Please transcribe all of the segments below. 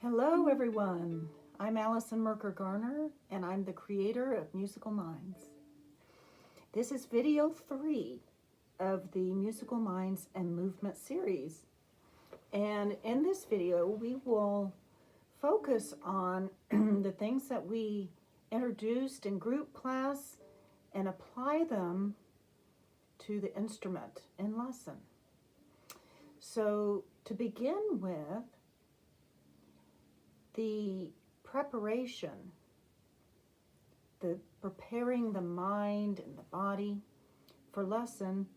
Hello, everyone. I'm Allison Merker Garner, and I'm the creator of Musical Minds. This is video 3 of the Musical Minds and Movement series. And in this video, we will focus on the things that we introduced in group class and apply them to the instrument in lesson. So to begin with, the preparation, the preparing the mind and the body for lesson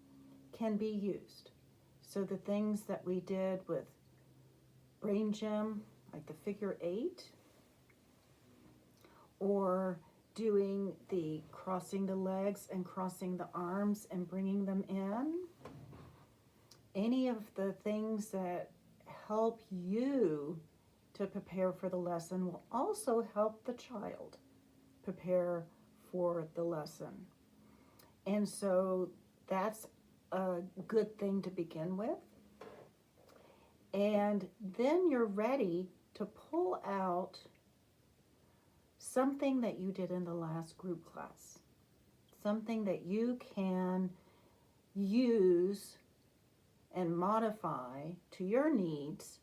can be used. So the things that we did with Brain Gym, like the figure 8, or doing the crossing the legs and crossing the arms and bringing them in, any of the things that help you to prepare for the lesson will also help the child prepare for the lesson. And so that's a good thing to begin with. And then you're ready to pull out something that you did in the last group class, something that you can use and modify to your needs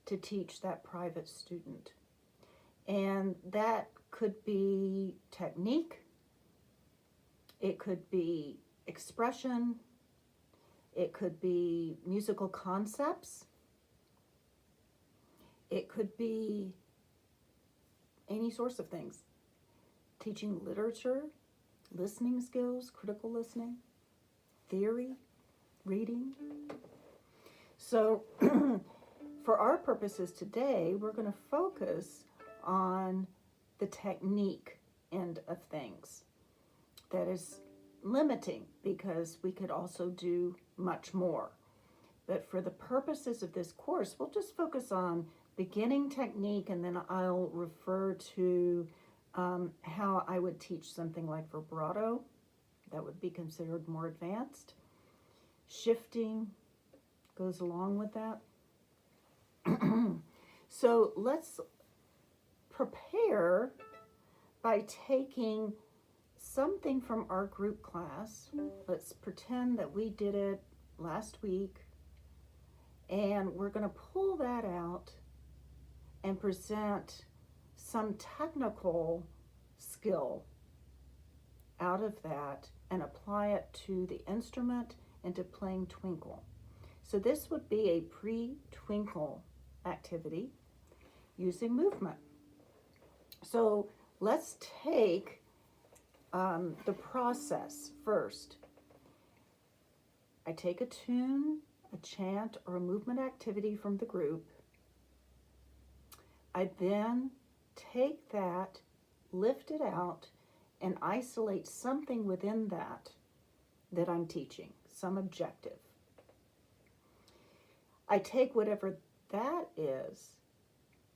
to teach that private student. And that could be technique, it could be expression, it could be musical concepts, it could be any sorts of things. Teaching literature, listening skills, critical listening, theory, reading. So for our purposes today, we're going to focus on the technique end of things. That is limiting because we could also do much more. But for the purposes of this course, we'll just focus on beginning technique, and then I'll refer to how I would teach something like vibrato. That would be considered more advanced. Shifting goes along with that. So let's prepare by taking something from our group class. Let's pretend that we did it last week, and we're going to pull that out and present some technical skill out of that and apply it to the instrument and to playing twinkle. So this would be a pre-twinkle activity using movement. So let's take the process first. I take a tune, a chant, or a movement activity from the group. I then take that, lift it out, and isolate something within that I'm teaching, some objective. I take whatever that is,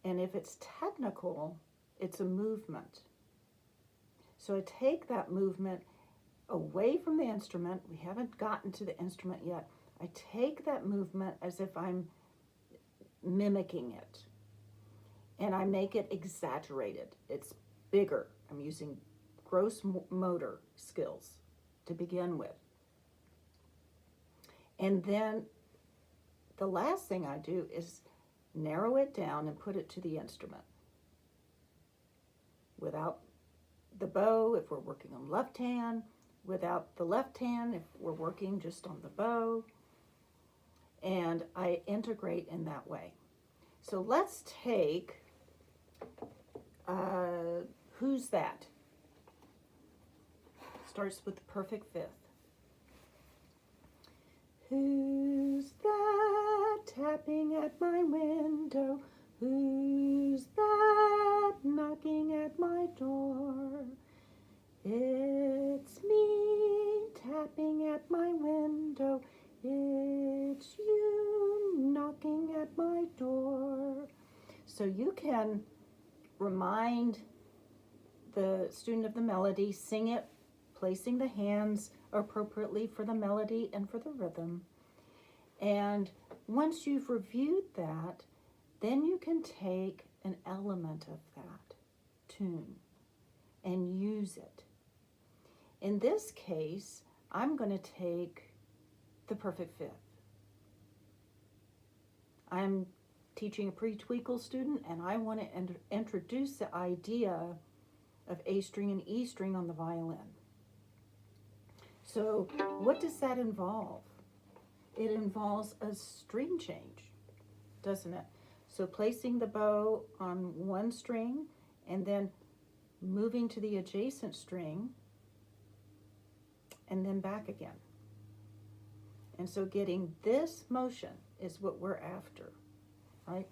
and if it's technical, it's a movement. So I take that movement away from the instrument. We haven't gotten to the instrument yet. I take that movement as if I'm mimicking it, and I make it exaggerated. It's bigger. I'm using gross motor skills to begin with. And then the last thing I do is narrow it down and put it to the instrument. Without the bow, if we're working on left hand, without the left hand, if we're working just on the bow. And I integrate in that way. So let's take, Who's That? Starts with the perfect fifth. Who's that tapping at my window? Who's that knocking at my door? It's me tapping at my window. It's you knocking at my door. So you can remind the student of the melody, sing it, placing the hands appropriately for the melody and for the rhythm. And once you've reviewed that, Then you can take an element of that tune and use it. In this case, I'm going to take the perfect fifth. I'm teaching a pre-tweakle student, and I want to introduce the idea of A string and E string on the violin. So what does that involve? It involves a string change, doesn't it? So placing the bow on one string and then moving to the adjacent string and then back again. And so getting this motion is what we're after, right?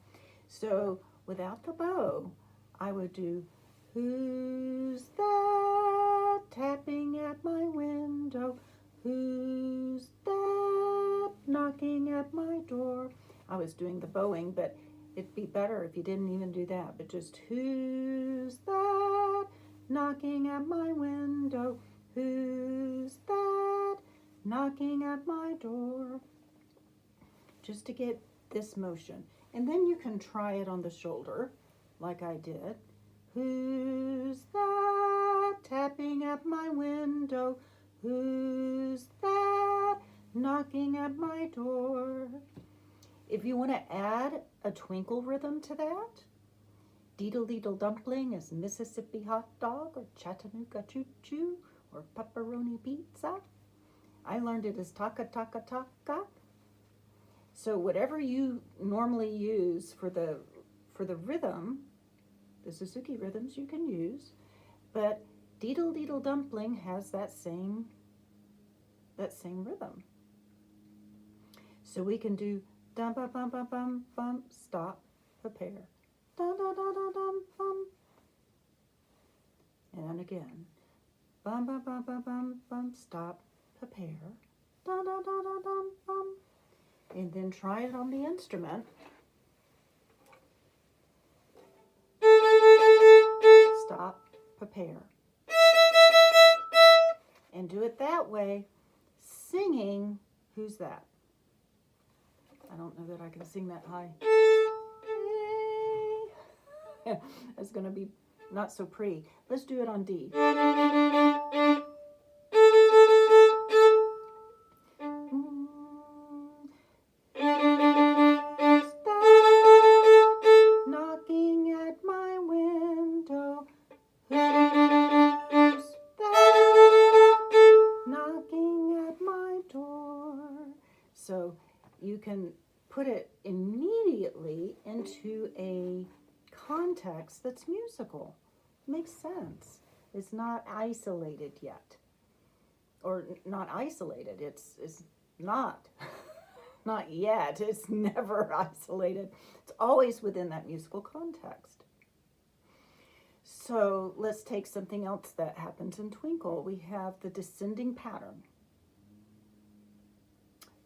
So without the bow, I would do, who's that tapping at my window? Who's that knocking at my door? I was doing the bowing, but it'd be better if you didn't even do that, but just, who's that knocking at my window? Who's that knocking at my door? Just to get this motion. And then you can try it on the shoulder, like I did. Who's that tapping at my window? Who's that knocking at my door? If you want to add a twinkle rhythm to that, Deedle Deedle Dumpling is Mississippi hot dog, or Chattanooga choo choo, or pepperoni pizza. I learned it as taka taka taka. So whatever you normally use for the rhythm, the Suzuki rhythms you can use, but Deedle Deedle Dumpling has that same rhythm. So we can do dum bum bum bum bum bum, stop, prepare, dum dum dum dum dum bum, and again, bum bum bum bum bum bum, stop, prepare, dum dum dum dum dum bum, and then try it on the instrument. Stop, prepare, and do it that way, singing, who's that? I don't know that I can sing that high. It's going to be not so pretty. Let's do it on D. Knocking at my window. Who's that knocking at my door? So you can put it immediately into a context that's musical. Makes sense. It's not isolated yet. Or not isolated. It's not. Not yet. It's never isolated. It's always within that musical context. So let's take something else that happens in Twinkle. We have the descending pattern.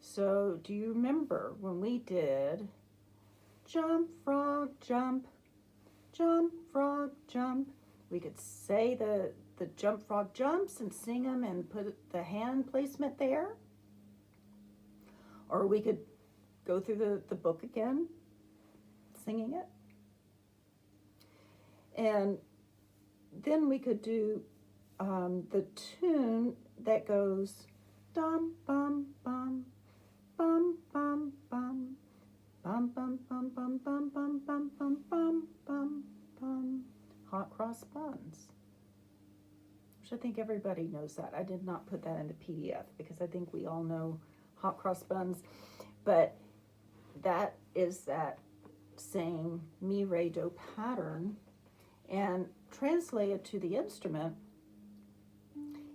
So do you remember when we did jump, frog, jump, frog, jump? We could say the jump, frog, jumps and sing them and put the hand placement there. Or we could go through the book again, singing it. And then we could do the tune that goes dum, bum, bum, bum, bum, bum, bum, bum, bum, bum, bum, bum, bum, bum, bum, bum, bum, hot cross buns. Which I think everybody knows that. I did not put that in the PDF because I think we all know hot cross buns, but that is that same mi, re, do pattern, and translated to the instrument,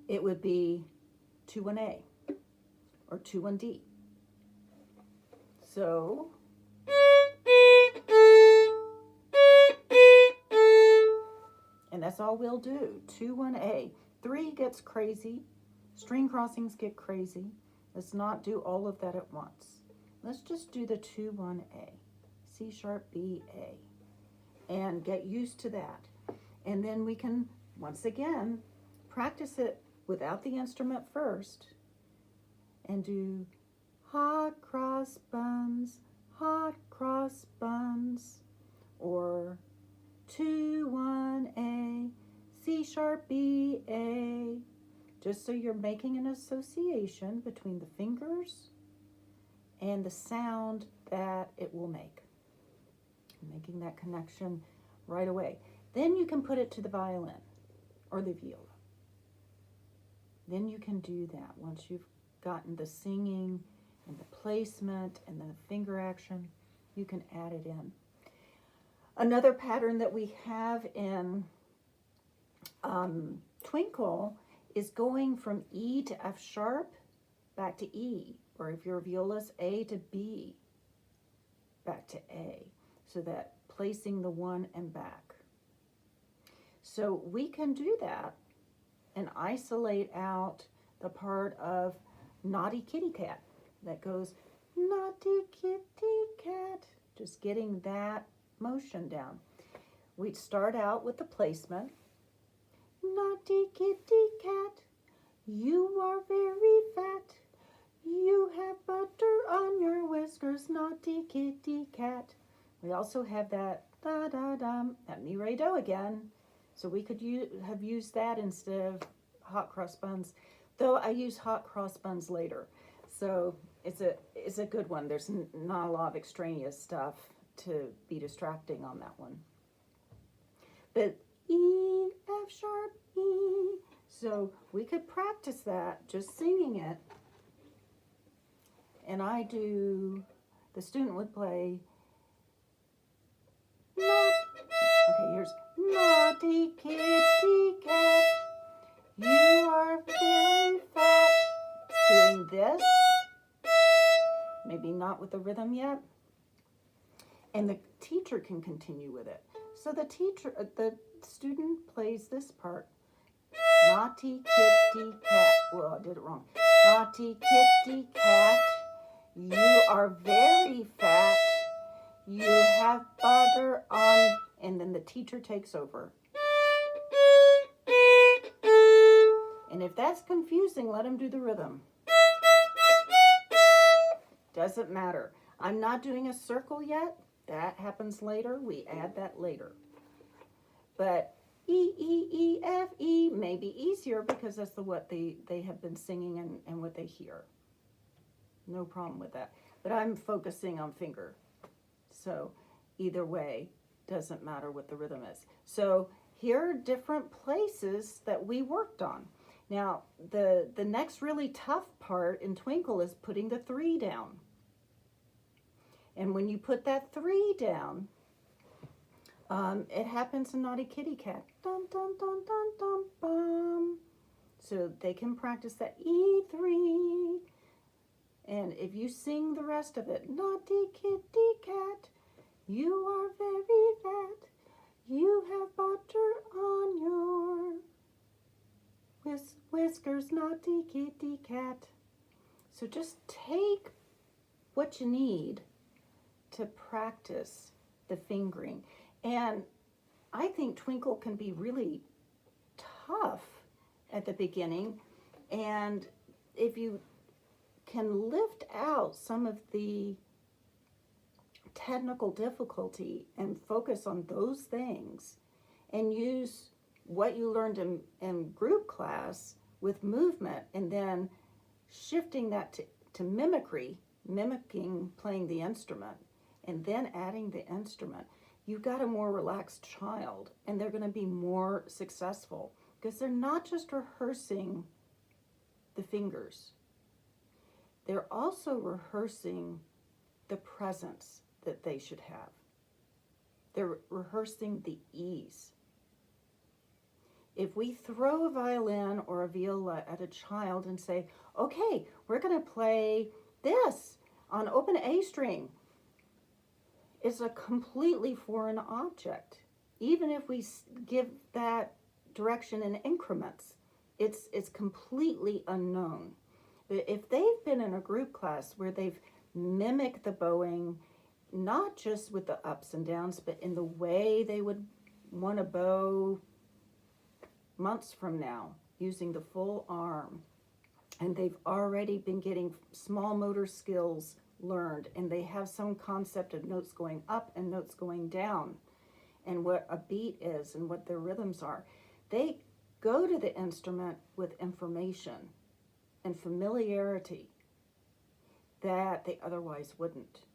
it would be 2-1-A or 2-1-D. So and that's all we'll do. 2-1-A. 3 gets crazy. String crossings get crazy. Let's not do all of that at once. Let's just do the 2-1-A. C sharp, B, A. And get used to that. And then we can, once again, practice it without the instrument first. And do hot cross buns, hot cross buns. just so you're making an association between the fingers and the sound that it will make. Making that connection right away. Then you can put it to the violin or the viola. Then you can do that once you've gotten the singing and the placement and the finger action. You can add it in. Another pattern that we have in Twinkle is going from E to F sharp back to E, or if you're a violist, A to B back to A, so that placing the one and back. So we can do that and isolate out the part of Naughty Kitty Cat that goes Naughty Kitty Cat, just getting that motion down. We'd start out with the placement. Naughty kitty cat, you are very fat. You have butter on your whiskers, naughty kitty cat. We also have that da-da-dum, that mi-re-do again. So we could have used that instead of hot cross buns, though I use hot cross buns later. So it's a good one. There's not a lot of extraneous stuff to be distracting on that one. But E, F sharp, E. So we could practice that, just singing it. And the student would play, here's Naughty Kitty Cat, you are very fat. Doing this, maybe not with the rhythm yet. And the teacher can continue with it. So the student plays this part. Naughty kitty cat. Well, I did it wrong. Naughty kitty cat, you are very fat. You have butter on. And then the teacher takes over. And if that's confusing, let him do the rhythm. Doesn't matter. I'm not doing a circle yet. That happens later. We add that later. But E, E, E, F, E may be easier because that's what they have been singing and what they hear. No problem with that. But I'm focusing on finger. So either way, doesn't matter what the rhythm is. So here are different places that we worked on. Now, the next really tough part in Twinkle is putting the 3 down. And when you put that 3 down, it happens in Naughty Kitty Cat. Dum, dum, dum, dum, dum, bum. So they can practice that E3. And if you sing the rest of it, Naughty Kitty Cat, you are very fat. You have butter on your whiskers, Naughty Kitty Cat. So just take what you need to practice the fingering. And I think Twinkle can be really tough at the beginning. And if you can lift out some of the technical difficulty and focus on those things and use what you learned in group class with movement and then shifting that to mimicking playing the instrument and then adding the instrument, you've got a more relaxed child and they're going to be more successful because they're not just rehearsing the fingers. They're also rehearsing the presence that they should have. They're rehearsing the ease. If we throw a violin or a viola at a child and say, okay, we're going to play this on open A string, it's a completely foreign object. Even if we give that direction in increments, it's completely unknown. But if they've been in a group class where they've mimicked the bowing, not just with the ups and downs, but in the way they would want to bow months from now, using the full arm, and they've already been getting small motor skills learned, and they have some concept of notes going up and notes going down, and what a beat is and what their rhythms are, they go to the instrument with information and familiarity that they otherwise wouldn't.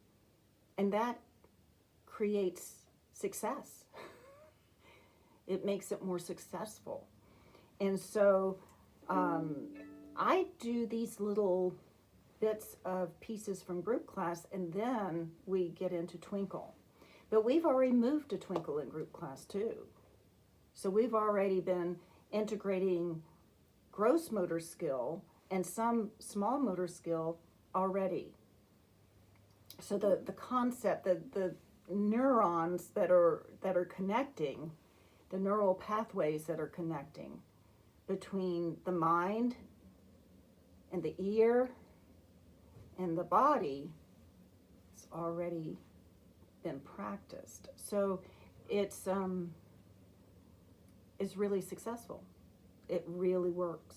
And that creates success. It makes it more successful. And so I do these little bits of pieces from group class, and then we get into Twinkle. But we've already moved to Twinkle in group class too. So we've already been integrating gross motor skill and some small motor skill already. So the concept, the neurons that are connecting, the neural pathways that are connecting between the mind and the ear and the body, it's already been practiced. So it's really successful. It really works.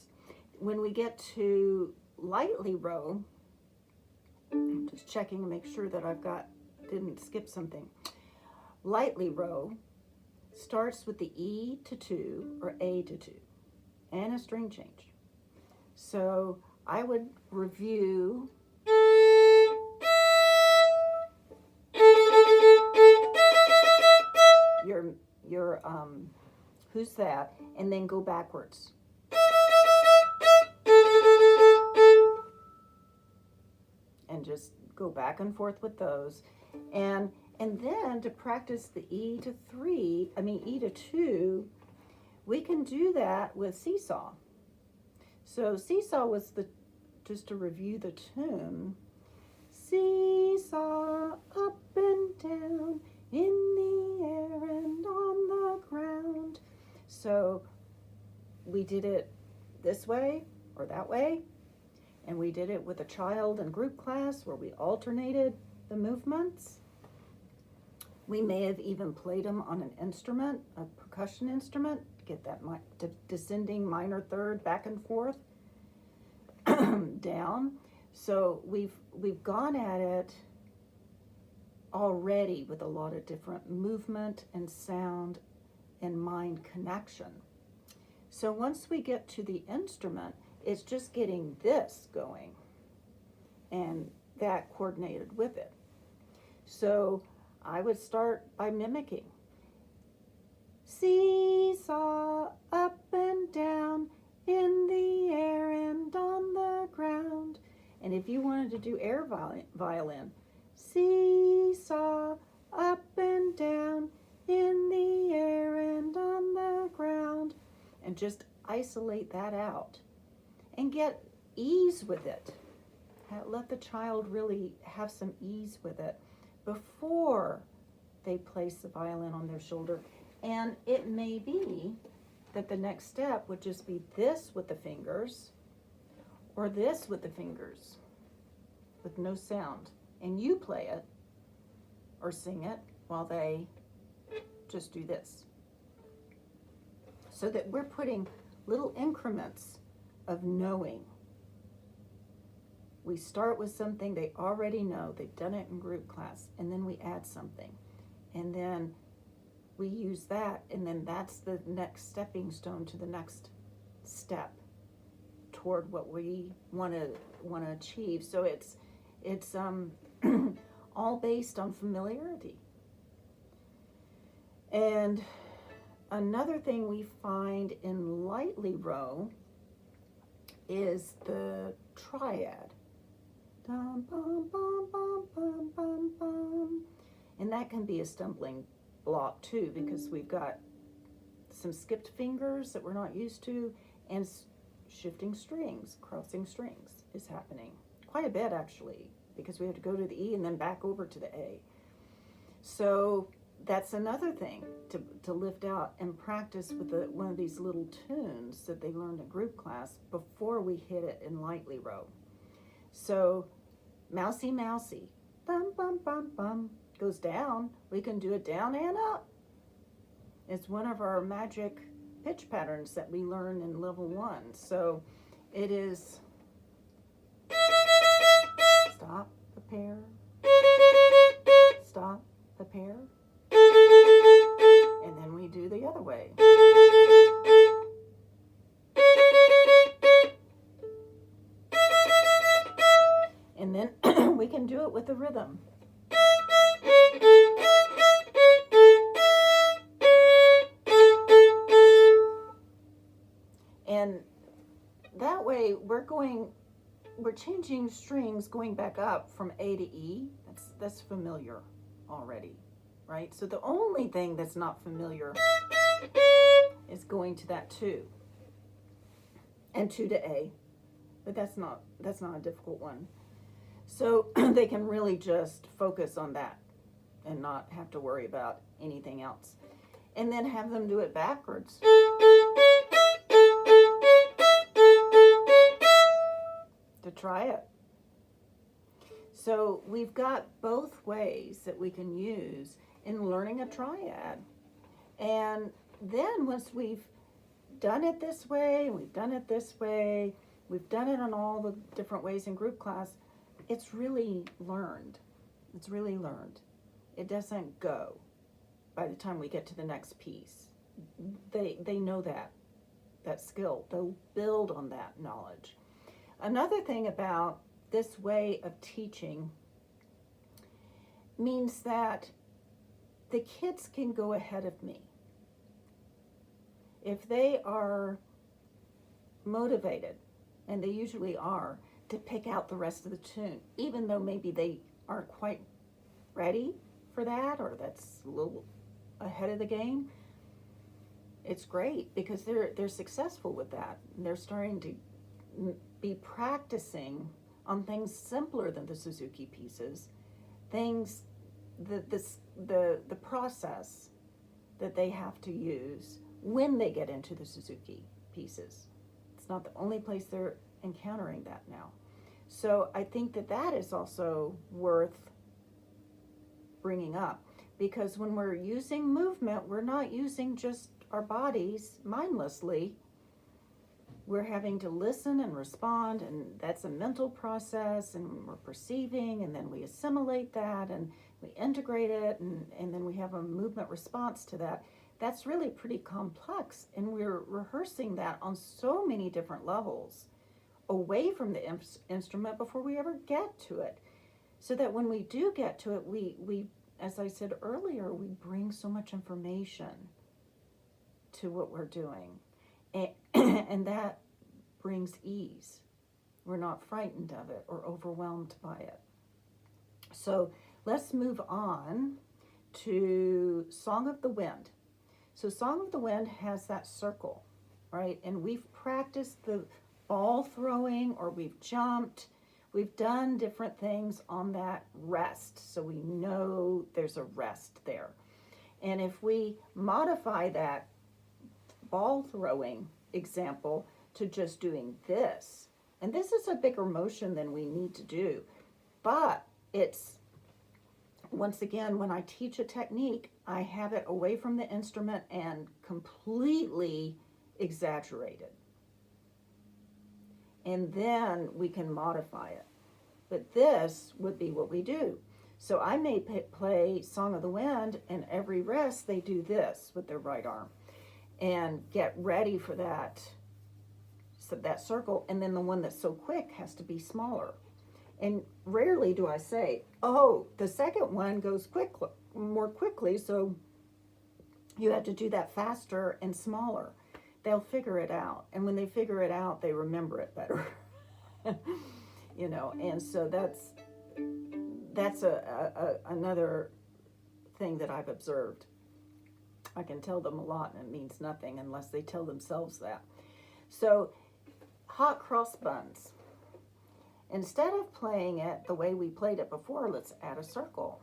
When we get to lightly row, I'm just checking to make sure that didn't skip something. Lightly row starts with the E to 2 or A to 2 and a string change. So I would review your who's that, and then go backwards. And just go back and forth with those. And then to practice the E to 2, we can do that with Seesaw. So Seesaw was just to review the tune. Seesaw up and down, in the air and on the ground. So we did it this way or that way. And we did it with a child in group class where we alternated the movements. We may have even played them on an instrument, a percussion instrument, to get that descending minor third back and forth down. So we've gone at it already with a lot of different movement and sound and mind connection. So once we get to the instrument, it's just getting this going and that coordinated with it. So I would start by mimicking. Seesaw up and down, in the air and on the ground. And if you wanted to do air violin, seesaw up and down, in the air and on the ground. And just isolate that out. And get ease with it. Let the child really have some ease with it before they place the violin on their shoulder. And it may be that the next step would just be this with the fingers or this with the fingers with no sound. And you play it or sing it while they just do this. So that we're putting little increments of knowing. We start with something they already know. They've done it in group class. And then we add something. And then we use that. And then that's the next stepping stone to the next step toward what we want to achieve. So it's all based on familiarity. And another thing we find in lightly row is the triad. Dum, bum, bum, bum, bum, bum, bum. And that can be a stumbling block too, because we've got some skipped fingers that we're not used to, and shifting strings, crossing strings is happening quite a bit actually, because we have to go to the E and then back over to the A. So that's another thing to lift out and practice with one of these little tunes that they learned in group class before we hit it in lightly row. So mousy, mousy, bum, bum, bum, bum, goes down. We can do it down and up. It's one of our magic pitch patterns that we learn in level 1. So it is stop, prepare, stop, prepare, and then we do the other way. can do it with a rhythm. And that way we're changing strings going back up from A to E. That's familiar already, right? So the only thing that's not familiar is going to that 2 and 2 to A, but that's not a difficult one. So they can really just focus on that and not have to worry about anything else. And then have them do it backwards. To try it. So we've got both ways that we can use in learning a triad. And then once we've done it this way, we've done it this way, we've done it on all the different ways in group class, it's really learned. It's really learned. It doesn't go by the time we get to the next piece. They know that skill. They'll build on that knowledge. Another thing about this way of teaching means that the kids can go ahead of me. If they are motivated, and they usually are, to pick out the rest of the tune, even though maybe they aren't quite ready for that, or that's a little ahead of the game, it's great because they're successful with that. And they're starting to be practicing on things simpler than the Suzuki pieces, things, the process that they have to use when they get into the Suzuki pieces. It's not the only place they're encountering that now. So I think that is also worth bringing up, because when we're using movement, we're not using just our bodies mindlessly. We're having to listen and respond, and that's a mental process, and we're perceiving, and then we assimilate that, and we integrate it, and then we have a movement response to that. That's really pretty complex, and we're rehearsing that on so many different levels away from the instrument before we ever get to it, so that when we do get to it, we as I said earlier, we bring so much information to what we're doing. And that brings ease. We're not frightened of it or overwhelmed by it. So let's move on to Song of the Wind. So Song of the Wind has that circle, right? And we've practiced the ball throwing, or we've jumped. We've done different things on that rest, so we know there's a rest there. And if we modify that ball throwing example to just doing this, and this is a bigger motion than we need to do, but it's, once again, when I teach a technique, I have it away from the instrument and completely exaggerated. And then we can modify it. But this would be what we do. So I may play Song of the Wind, and every rest they do this with their right arm and get ready for that, so that circle, and then the one that's so quick has to be smaller. And rarely do I say, oh, the second one goes more quickly, so you have to do that faster and smaller. They'll figure it out, and when they figure it out, they remember it better. You know, and so that's another thing that I've observed. I can tell them a lot, and it means nothing unless they tell themselves that. So, hot cross buns. Instead of playing it the way we played it before, let's add a circle.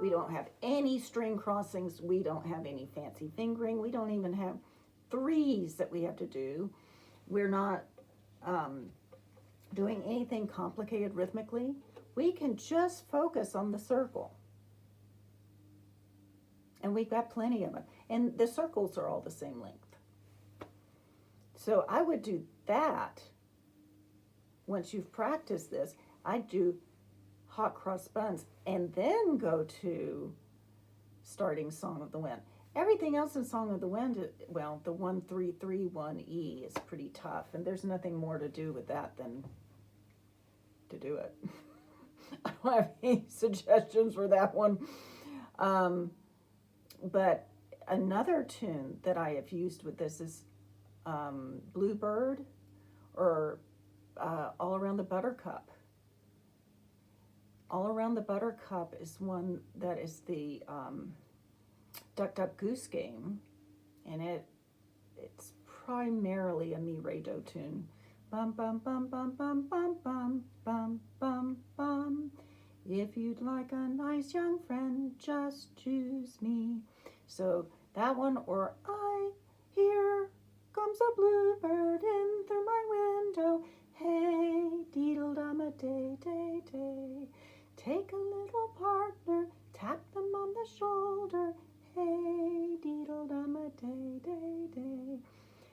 We don't have any string crossings. We don't have any fancy fingering. We don't even have threes that we have to do. We're not doing anything complicated rhythmically. We can just focus on the circle. And we've got plenty of them. And the circles are all the same length. So I would do that. Once you've practiced this, I'd do hot cross buns and then go to starting Song of the Wind. Everything else in Song of the Wind, well, the 1-3-3-1-E is pretty tough, and there's nothing more to do with that than to do it. I don't have any suggestions for that one. But another tune that I have used with this is Bluebird, or All Around the Buttercup. All Around the Buttercup is one that is the Duck Duck Goose Game, and it's primarily a Mi Re Do tune. Bum bum bum bum bum bum bum bum bum bum. If you'd like a nice young friend, just choose me. So that one, or I hear comes a bluebird in through my window. Hey, deedle dum a day day day. Take a little partner, tap them on the shoulder. Hey, deedle dum a day day day.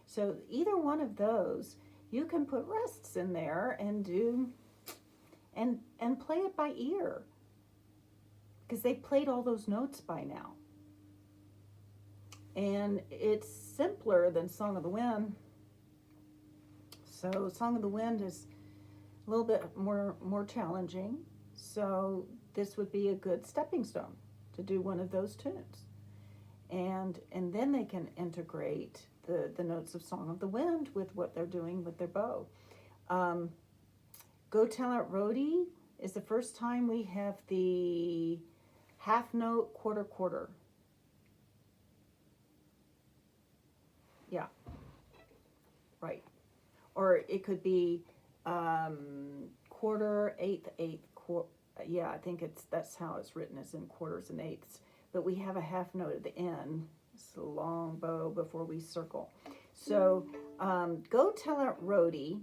So either one of those, you can put rests in there and do and play it by ear, because they played all those notes by now. And it's simpler than Song of the Wind. So Song of the Wind is a little bit more challenging. So this would be a good stepping stone to do one of those tunes. And then they can integrate the notes of Song of the Wind with what they're doing with their bow. Go Tell It Rhodey is the first time we have the half note, quarter, quarter. Yeah, right. Or it could be quarter, eighth, quarter. Yeah, I think that's how it's written, is in quarters and eighths. But we have a half note at the end. It's a long bow before we circle. So Go Tell It Rhodey.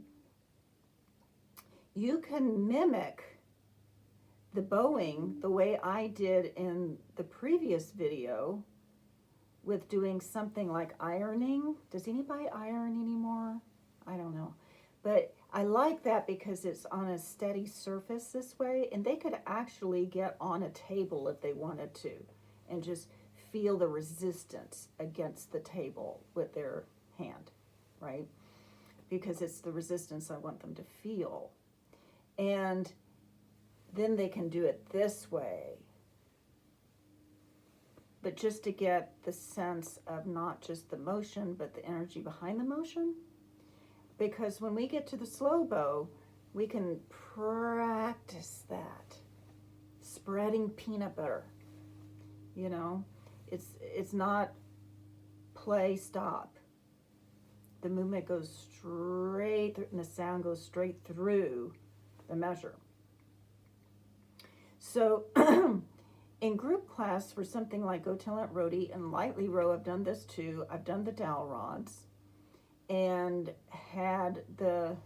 You can mimic the bowing the way I did in the previous video with doing something like ironing. Does anybody iron anymore? I don't know. But I like that because it's on a steady surface this way, and they could actually get on a table if they wanted to and just feel the resistance against the table with their hand, right? Because it's the resistance I want them to feel. And then they can do it this way. But just to get the sense of not just the motion, but the energy behind the motion. Because when we get to the slow bow, we can practice that. Spreading peanut butter. You know, it's not play, stop. The movement goes straight through, and the sound goes straight through the measure. So in group class for something like Go Tell It Rhodey and Lightly Row, I've done this too. I've done the dowel rods and had the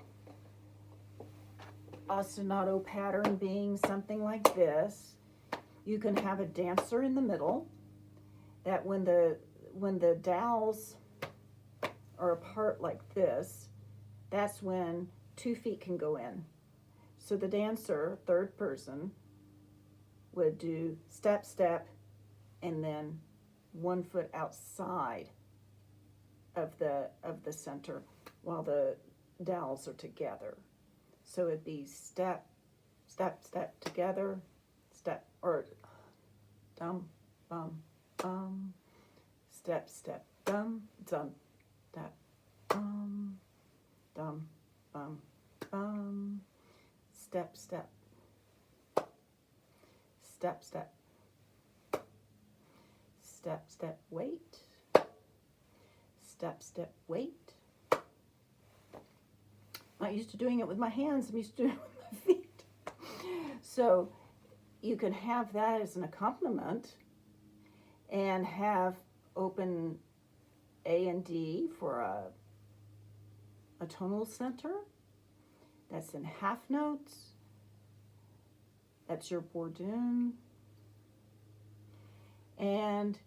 ostinato pattern being something like this. You can have a dancer in the middle, that when the dowels are apart like this, that's when 2 feet can go in. So the dancer, third person, would do step, step, and then 1 foot outside of the center while the dowels are together. So it'd be step, step, step together, step, or dum, bum, step, step, dum, dum, step, dum, bum, step, step, step, step, step, step, wait, step, step, wait. Not used to doing it with my hands, I'm used to doing it with my feet. So you can have that as an accompaniment and have open A and D for a tonal center. That's in half notes. That's your bourdon. And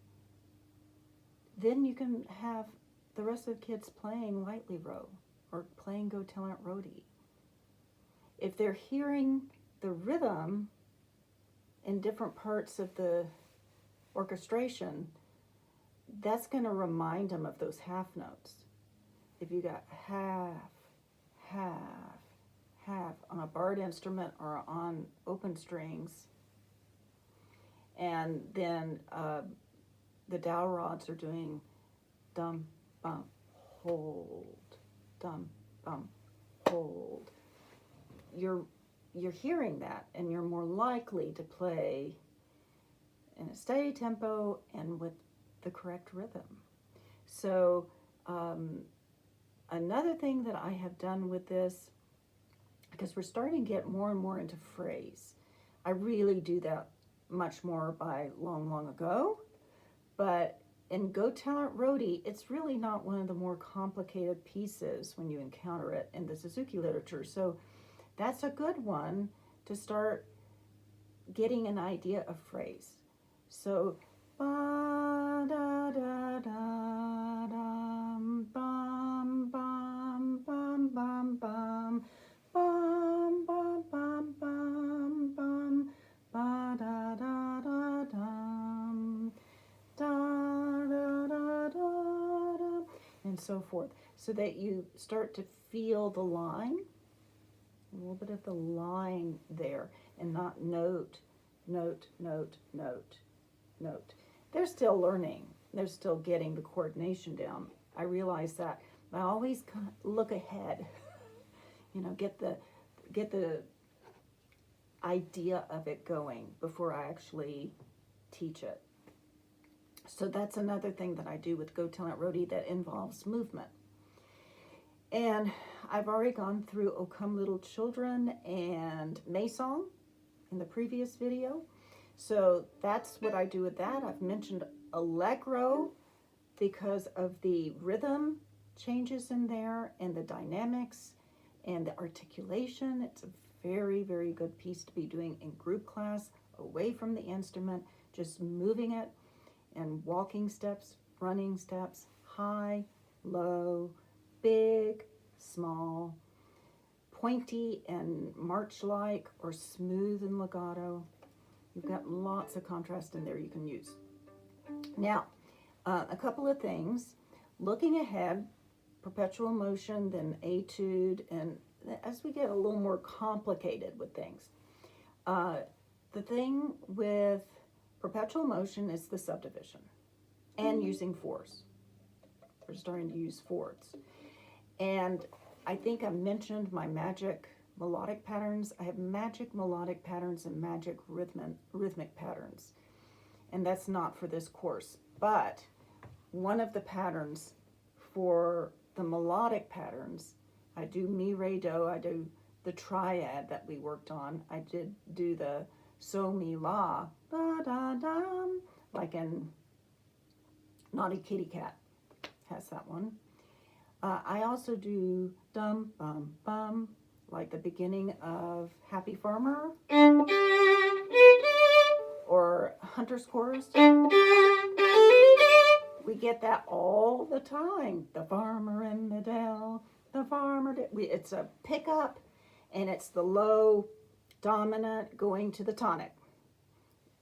then you can have the rest of the kids playing Lightly Row or playing Go Tell It Rhodey. If they're hearing the rhythm in different parts of the orchestration, that's going to remind them of those half notes. If you got half, half, half on a barred instrument or on open strings, and then the dowel rods are doing dum, bum, hold, dum, bum, hold. You're hearing that, and you're more likely to play in a steady tempo and with the correct rhythm. So another thing that I have done with this, because we're starting to get more and more into phrase. I really do that much more by long ago, but in Go Talent Roadie, it's really not one of the more complicated pieces when you encounter it in the Suzuki literature. So that's a good one to start getting an idea of phrase. So ba da da da dum bum bum bum bum bum bum bum bum bum bum ba da da da dum da da da da da, and so forth, so that you start to feel the line, a little bit of the line there, and not note, note, note, note, note. They're still learning. They're still getting the coordination down. I realize that. I always look ahead, get the idea of it going before I actually teach it. So that's another thing that I do with Go Talent Roadie that involves movement. And I've already gone through O Come Little Children and May Song in the previous video. So that's what I do with that. I've mentioned Allegro because of the rhythm changes in there and the dynamics and the articulation. It's a very, very good piece to be doing in group class, away from the instrument, just moving it and walking steps, running steps, high, low, big, small, pointy and march-like, or smooth and legato. You've got lots of contrast in there you can use. Now, a couple of things. Looking ahead, perpetual motion, then etude, and as we get a little more complicated with things, the thing with perpetual motion is the subdivision and using fours. We're starting to use fours. And I think I mentioned my magic melodic patterns. I have magic melodic patterns and magic rhythmic patterns. And that's not for this course. But one of the patterns for the melodic patterns, I do mi, re, do. I do the triad that we worked on. I did do the so, mi, la, da, da, dum, like in Naughty Kitty Cat has that one. I also do dum, bum, bum, like the beginning of Happy Farmer or Hunter's Chorus. We get that all the time. The farmer in the dell, the farmer. It's a pickup, and it's the low dominant going to the tonic.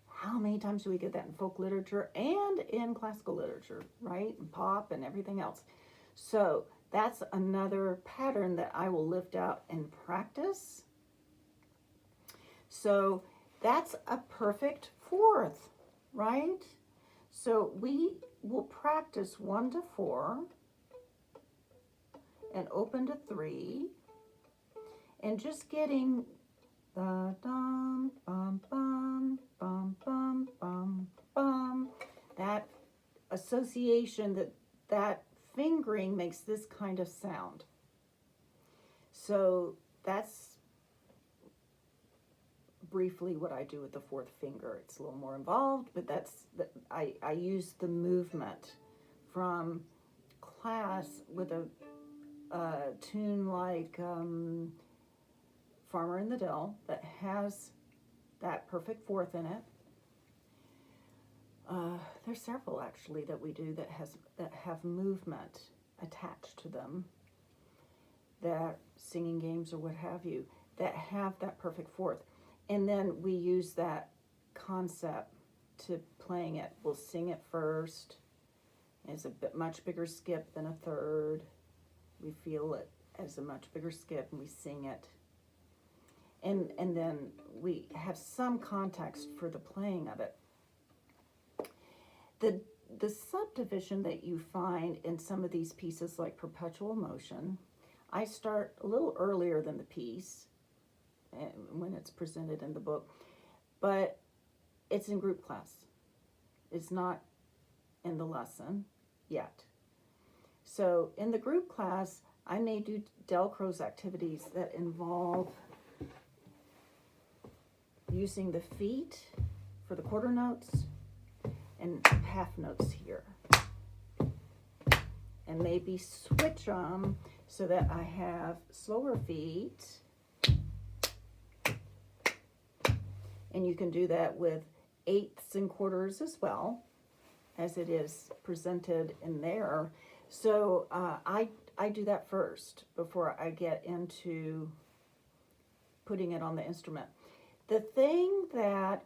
How many times do we get that in folk literature and in classical literature, right? And pop and everything else. So that's another pattern that I will lift out and practice. So that's a perfect fourth, right? So we will practice 1 to 4 and open to 3 and just getting the dum bum bum bum bum bum bum. That association, that fingering makes this kind of sound. So that's briefly what I do with the fourth finger. It's a little more involved, but I use the movement from class with a tune like Farmer in the Dell that has that perfect fourth in it. There's several actually that we do that have movement attached to them, that singing games or what have you, that have that perfect fourth. And then we use that concept to playing it. We'll sing it first, It's a much bigger skip than a third. We feel it as a much bigger skip and we sing it. And then we have some context for the playing of it. The subdivision that you find in some of these pieces, like Perpetual Motion, I start a little earlier than the piece when it's presented in the book, but it's in group class. It's not in the lesson yet. So in the group class, I may do Delcro's activities that involve using the feet for the quarter notes and half notes here. And maybe switch them so that I have slower feet. And you can do that with eighths and quarters as well, as it is presented in there. So I do that first before I get into putting it on the instrument. The thing that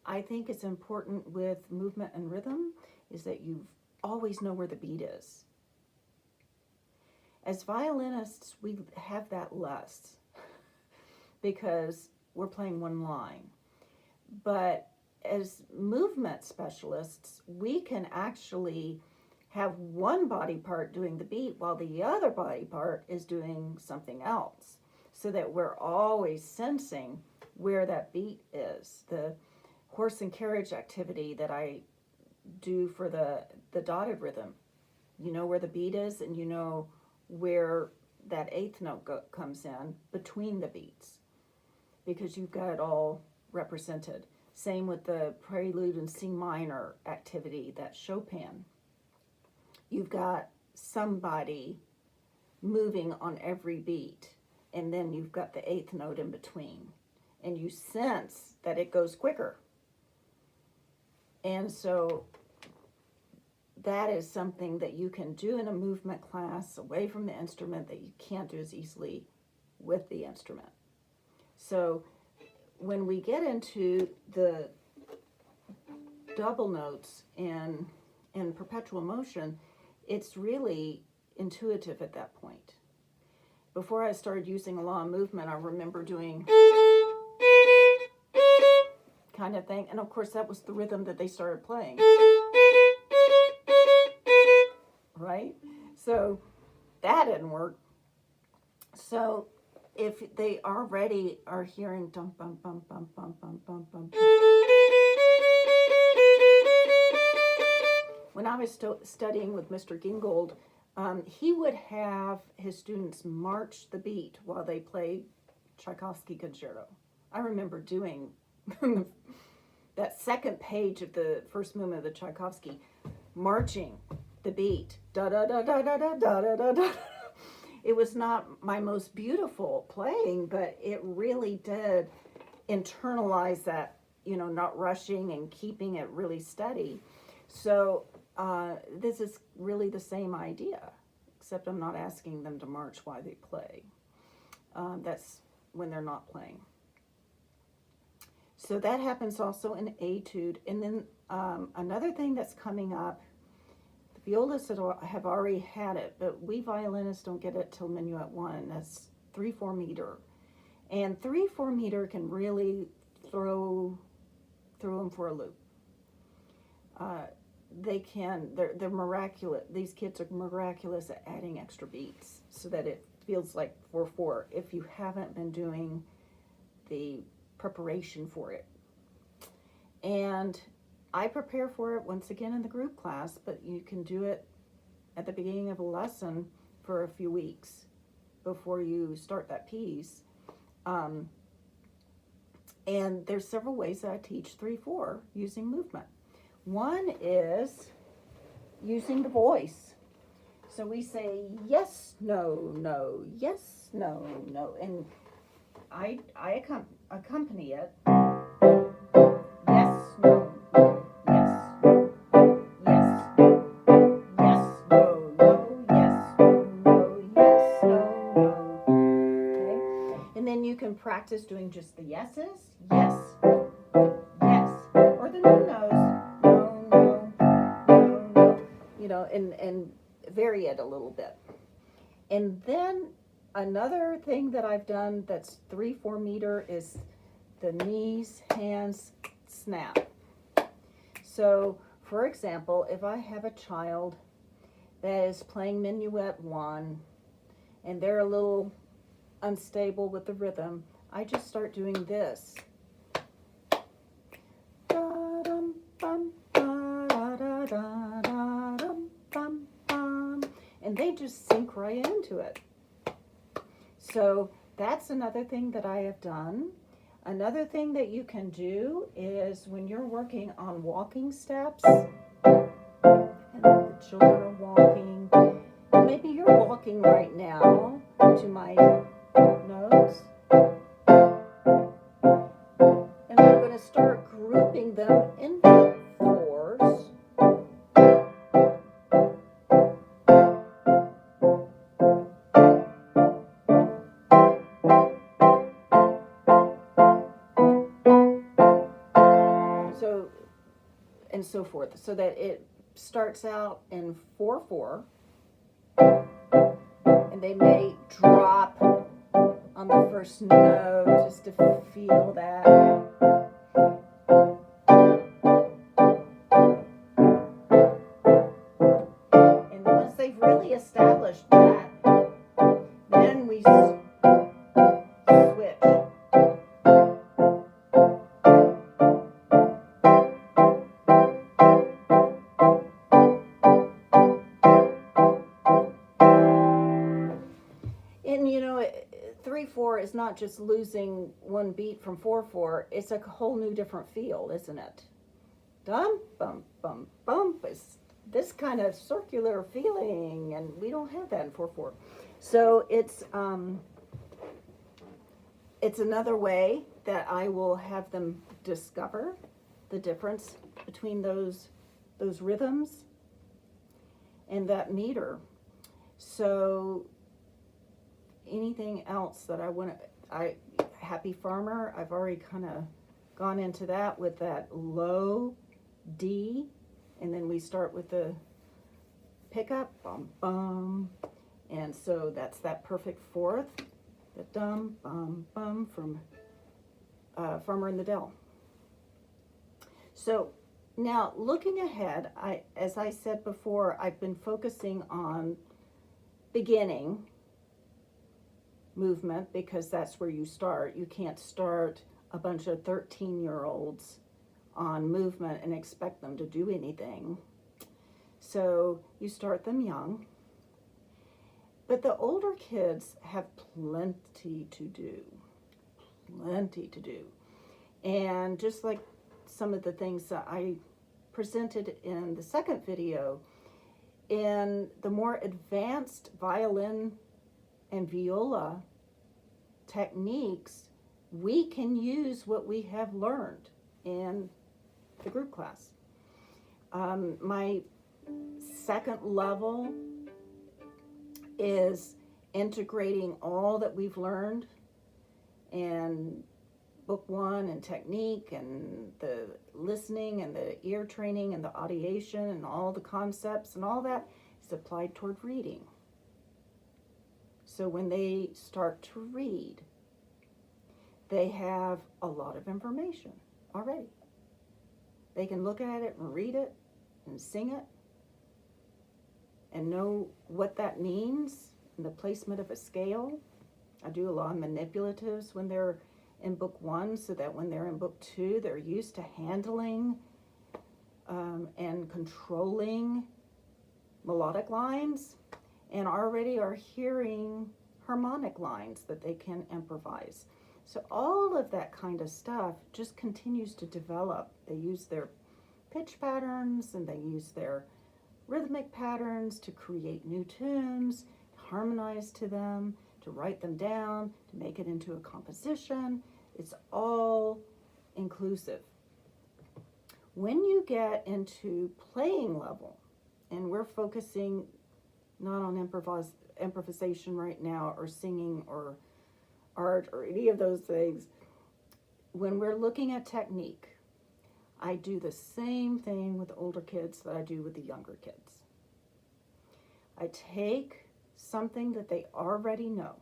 I think is important with movement and rhythm is that you always know where the beat is. As violinists, we have that less because we're playing one line. But as movement specialists, we can actually have one body part doing the beat while the other body part is doing something else, so that we're always sensing where that beat is. The horse and carriage activity that I do for the dotted rhythm, you know where the beat is and you know where that eighth note comes in between the beats, because you've got it all represented. Same with the prelude in C minor activity, that Chopin. You've got somebody moving on every beat, and then you've got the eighth note in between, and you sense that it goes quicker. And so that is something that you can do in a movement class away from the instrument that you can't do as easily with the instrument. So when we get into the double notes in Perpetual Motion, it's really intuitive at that point. Before I started using a law of movement, I remember doing kind of thing. And of course, that was the rhythm that they started playing. Right? So that didn't work. So if they already are hearing dum bum bum bum bum bum bum bum. When I was studying with Mr. Gingold, he would have his students march the beat while they played Tchaikovsky Concerto. I remember doing that second page of the first movement of the Tchaikovsky, marching the beat, da da da da da da da da da. It was not my most beautiful playing, but it really did internalize that, you know, not rushing and keeping it really steady. So this is really the same idea, except I'm not asking them to march while they play. That's when they're not playing. So that happens also in etude. And then another thing that's coming up, the violists have already had it, but we violinists don't get it till Minuet 1. That's 3/4 meter. And 3/4 meter can really throw them for a loop. They're miraculous. These kids are miraculous at adding extra beats so that it feels like 4/4 if you haven't been doing the preparation for it. And I prepare for it once again in the group class, but you can do it at the beginning of a lesson for a few weeks before you start that piece. And there's several ways that I teach 3/4 using movement. One is using the voice. So we say yes, no, no, yes, no, no, and I accompany it. Yes, no, no, yes, yes, yes, no, no, yes, no, yes, no, no. Okay, and then you can practice doing just the yeses, yes, yes, or the no nos, no, no, no, no. You know, and vary it a little bit. And then another thing that I've done that's 3-4 meter is the knees, hands, snap. So, for example, if I have a child that is playing Minuet 1 and they're a little unstable with the rhythm, I just start doing this. And they just sink right into it. So that's another thing that I have done. Another thing that you can do is when you're working on walking steps, and the children are walking, maybe you're walking right now to my notes, and I'm going to start grouping them in fours. And so forth, so that it starts out in 4-4, and they may drop on the first note just to feel that. And once they've really established that, then we switch. And 3-4 is not just losing one beat from 4-4, it's a whole new different feel, isn't it? Dum, bum, bum, bum. It's this kind of circular feeling, and we don't have that in 4-4. So it's another way that I will have them discover the difference between those rhythms and that meter. So anything else that Happy Farmer, I've already kind of gone into that with that low D, and then we start with the pickup, bum, bum, and so that's that perfect fourth, the dum, bum, bum from Farmer in the Dell. So now looking ahead, as I said before, I've been focusing on beginning movement because that's where you start. You can't start a bunch of 13-year-olds on movement and expect them to do anything. So you start them young. But the older kids have plenty to do. Plenty to do. And just like some of the things that I presented in the second video, in the more advanced violin and viola techniques, we can use what we have learned in the group class. My second level is integrating all that we've learned in book 1 and technique and the listening and the ear training and the audiation and all the concepts and all that is applied toward reading. So when they start to read, they have a lot of information already. They can look at it and read it and sing it and know what that means and the placement of a scale. I do a lot of manipulatives when they're in book 1 so that when they're in book 2, they're used to handling and controlling melodic lines and already are hearing harmonic lines that they can improvise. So all of that kind of stuff just continues to develop. They use their pitch patterns and they use their rhythmic patterns to create new tunes, harmonize to them, to write them down, to make it into a composition. It's all inclusive. When you get into playing level, and we're focusing not on improvisation right now or singing or art or any of those things, when we're looking at technique, I do the same thing with the older kids that I do with the younger kids. I take something that they already know,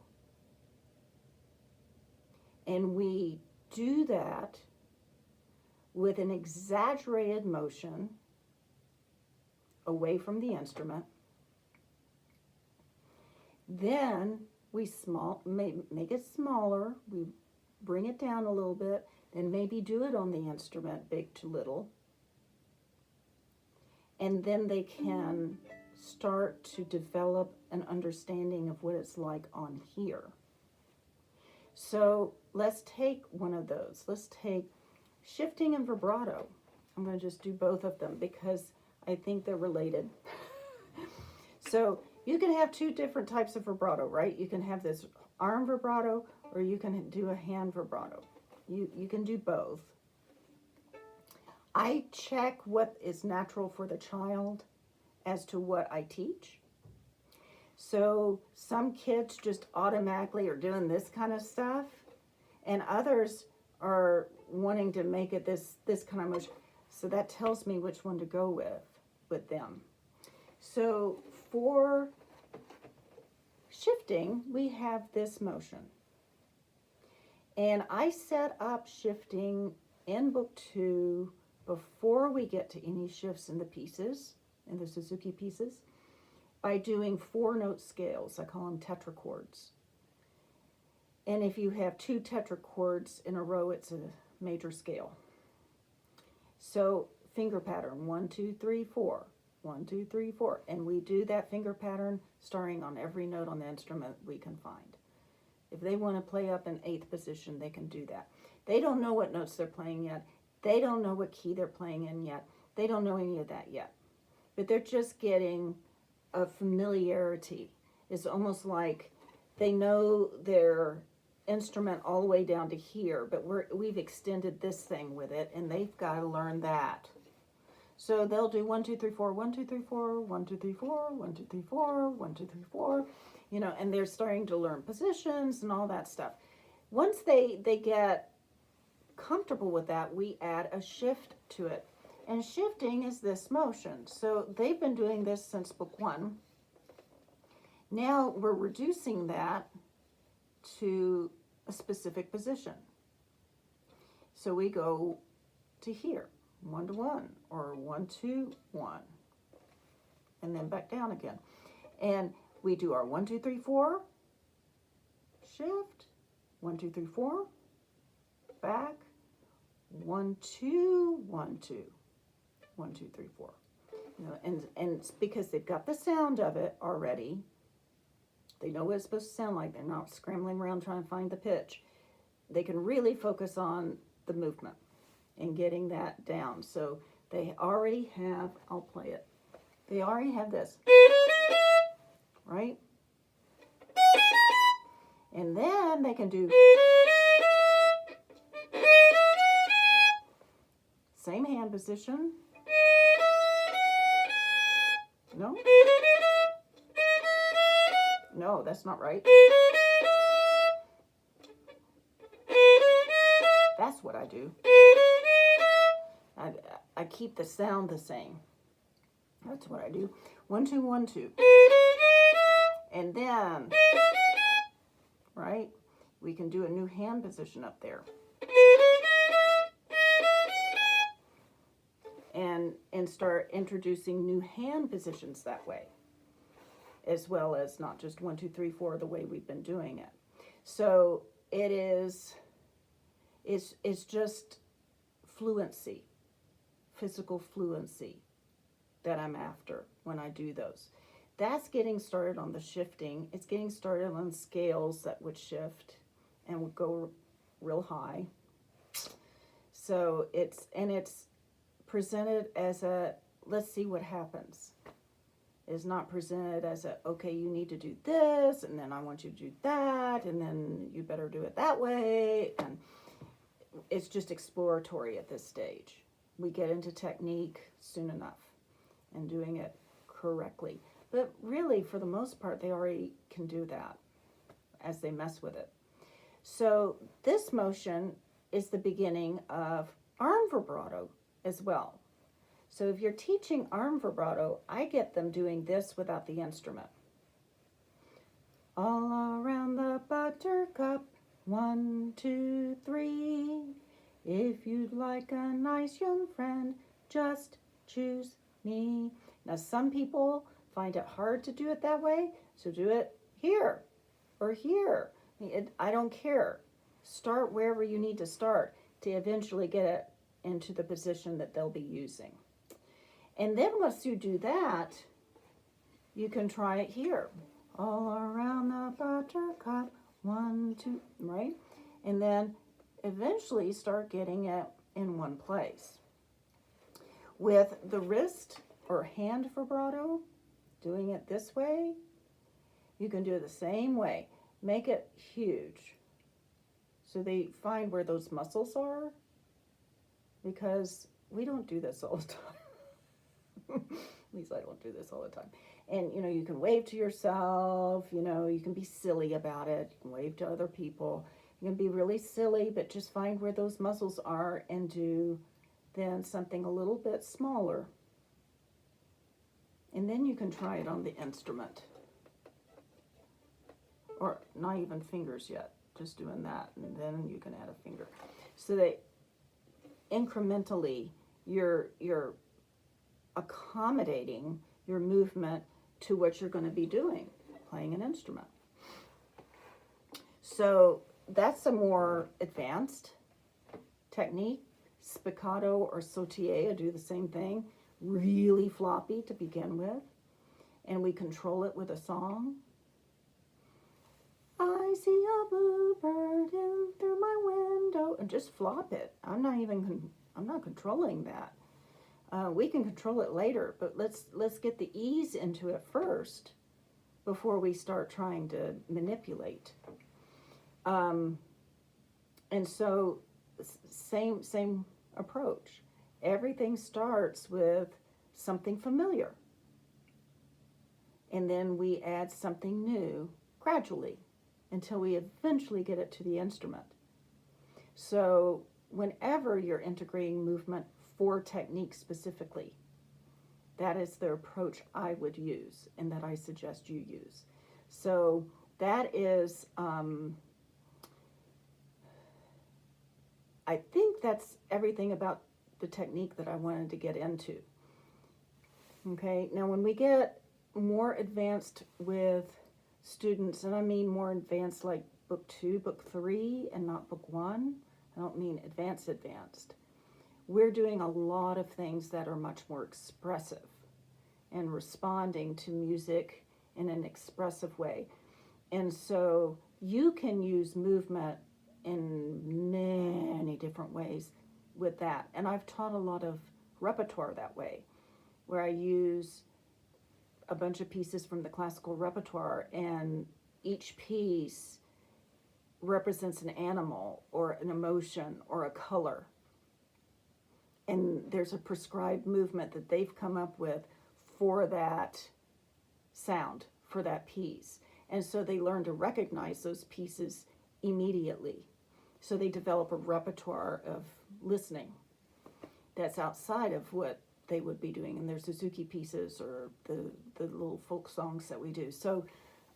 and we do that with an exaggerated motion away from the instrument. Then we make it smaller, we bring it down a little bit, then maybe do it on the instrument, big to little. And then they can start to develop an understanding of what it's like on here. So let's take one of those. Let's take shifting and vibrato. I'm going to just do both of them because I think they're related. So you can have two different types of vibrato, right? You can have this arm vibrato, or you can do a hand vibrato. You can do both. I check what is natural for the child as to what I teach. So some kids just automatically are doing this kind of stuff, and others are wanting to make it this kind of motion. So that tells me which one to go with them. So for shifting, we have this motion. And I set up shifting in book 2 before we get to any shifts in the pieces, in the Suzuki pieces, by doing 4-note scales. I call them tetrachords. And if you have 2 tetrachords in a row, it's a major scale. So finger pattern, 1, 2, 3, 4. 1, 2, 3, 4. And we do that finger pattern starting on every note on the instrument we can find. If they want to play up in 8th position, they can do that. They don't know what notes they're playing yet. They don't know what key they're playing in yet. They don't know any of that yet. But they're just getting a familiarity. It's almost like they know their instrument all the way down to here, but we've extended this thing with it, and they've got to learn that. So they'll do 1, 2, 3, 4, 1, 2, 3, 4, 1, 2, 3, 4, 1, 2, 3, 4, 1, 2, 3, 4, you know, and they're starting to learn positions and all that stuff. Once they get comfortable with that, we add a shift to it. And shifting is this motion. So they've been doing this since book 1. Now we're reducing that to a specific position. So we go to here, 1 to 1, or 1 2 1, and then back down again. And we do our 1 2 3 4 shift, 1 2 3 4 back, 1 2 1 2 1 2 3 4. You know, and it's because they've got the sound of it already. They know what it's supposed to sound like. They're not scrambling around trying to find the pitch. They can really focus on the movement and getting that down. So they already have, I'll play it. They already have this, right? And then they can do same hand position. No? No, that's not right. That's what I do. I keep the sound the same. That's what I do. 1 2 1 2. And then, right, we can do a new hand position up there. And start introducing new hand positions that way, as well as not just 1 2 3 4 the way we've been doing it. So it's just fluency, physical fluency that I'm after when I do those. That's getting started on the shifting. It's getting started on scales that would shift and would go real high. So it's presented as a, let's see what happens. It's not presented as a, okay, you need to do this, and then I want you to do that, and then you better do it that way. And it's just exploratory at this stage. We get into technique soon enough and doing it correctly. But really, for the most part, they already can do that as they mess with it. So this motion is the beginning of arm vibrato as well. So if you're teaching arm vibrato, I get them doing this without the instrument. All around the buttercup, 1, 2, 3. If you'd like a nice young friend, just choose me. Now, some people find it hard to do it that way, so do it here or here. I don't care. Start wherever you need to start to eventually get it into the position that they'll be using. And then once you do that, you can try it here. All around the buttercup, 1, 2, right? And then eventually start getting it in one place. With the wrist or hand vibrato, doing it this way, you can do it the same way. Make it huge. So they find where those muscles are, because we don't do this all the time. At least I don't do this all the time. And, you can wave to yourself, you can be silly about it. You can wave to other people. You can be really silly, but just find where those muscles are and do then something a little bit smaller. And then you can try it on the instrument. Or not even fingers yet, just doing that. And then you can add a finger. So that incrementally you're accommodating your movement to what you're going to be doing, playing an instrument. So that's a more advanced technique. Spiccato or sautille do the same thing, really floppy to begin with, and we control it with a song. I see a bluebird in through my window, and just flop it. I'm not controlling that. We can control it later, but let's get the ease into it first before we start trying to manipulate. And so same approach. Everything starts with something familiar, and then we add something new gradually until we eventually get it to the instrument. So whenever you're integrating movement for technique specifically, that is the approach I would use and that I suggest you use. So that is, I think that's everything about the technique that I wanted to get into. Okay, now when we get more advanced with students, and I mean more advanced like book 2, book 3, and not book 1, I don't mean advanced, we're doing a lot of things that are much more expressive and responding to music in an expressive way. And so you can use movement in many different ways with that. And I've taught a lot of repertoire that way, where I use a bunch of pieces from the classical repertoire, and each piece represents an animal or an emotion or a color. And there's a prescribed movement that they've come up with for that sound, for that piece. And so they learn to recognize those pieces immediately. So they develop a repertoire of listening that's outside of what they would be doing in their Suzuki pieces or the little folk songs that we do. So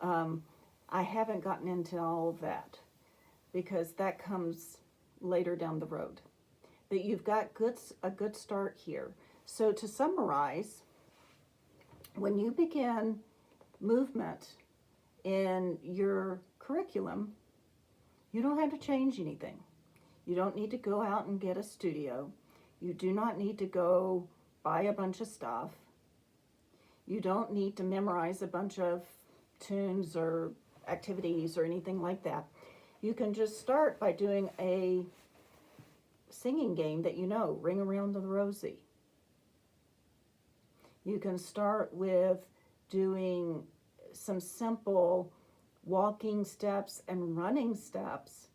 I haven't gotten into all of that because that comes later down the road. But you've got a good start here. So to summarize, when you begin movement in your curriculum, you don't have to change anything. You don't need to go out and get a studio. You do not need to go buy a bunch of stuff. You don't need to memorize a bunch of tunes or activities or anything like that. You can just start by doing a singing game that you know, Ring Around the Rosie. You can start with doing some simple walking steps and running steps,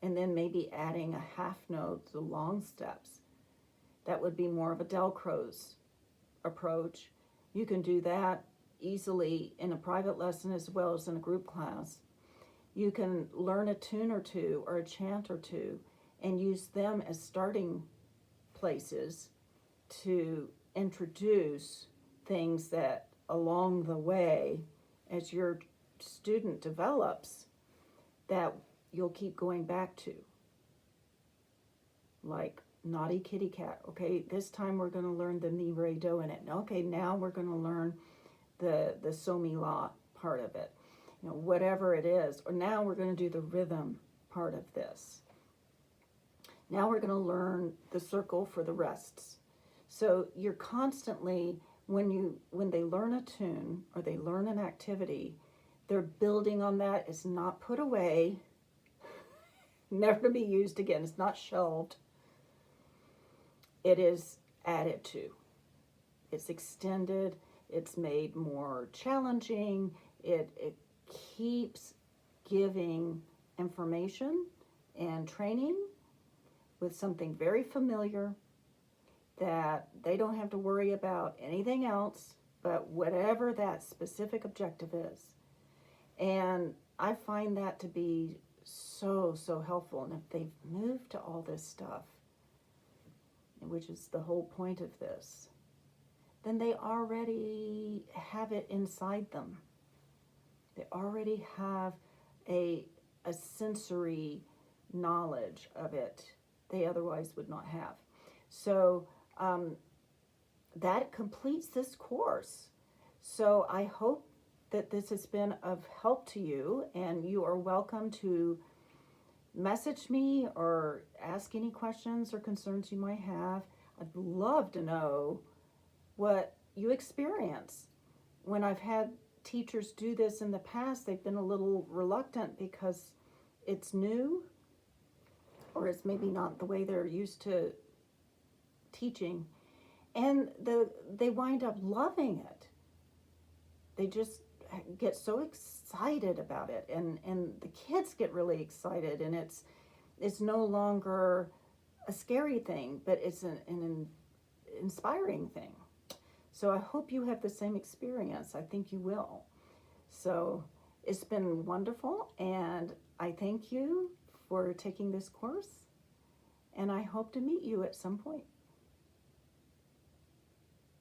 and then maybe adding a half note to long steps. That would be more of a Delcroze approach. You can do that easily in a private lesson as well as in a group class. You can learn a tune or two or a chant or two and use them as starting places to introduce things that along the way, as your student develops, that you'll keep going back to. Like Naughty Kitty Cat. Okay, this time we're going to learn the Mi Re Do in it. Okay, now we're going to learn the So Mi La part of it. You know, whatever it is. Or now we're going to do the rhythm part of this. Now we're going to learn the circle for the rests. So you're constantly, when they learn a tune or they learn an activity, they're building on that. It's not put away, never to be used again. It's not shelved. It is added to. It's extended. It's made more challenging. It keeps giving information and training with something very familiar that they don't have to worry about anything else but whatever that specific objective is. And I find that to be so, so helpful. And if they've moved to all this stuff, which is the whole point of this, then they already have it inside them. They already have a sensory knowledge of it they otherwise would not have. So that completes this course. So I hope that this has been of help to you, and you are welcome to message me or ask any questions or concerns you might have. I'd love to know what you experience. When I've had teachers do this in the past, they've been a little reluctant because it's new, or it's maybe not the way they're used to teaching, and they wind up loving it. They just get so excited about it, and the kids get really excited, and it's no longer a scary thing, but it's an inspiring thing. So I hope you have the same experience. I think you will. So it's been wonderful, and I thank you for taking this course, and I hope to meet you at some point.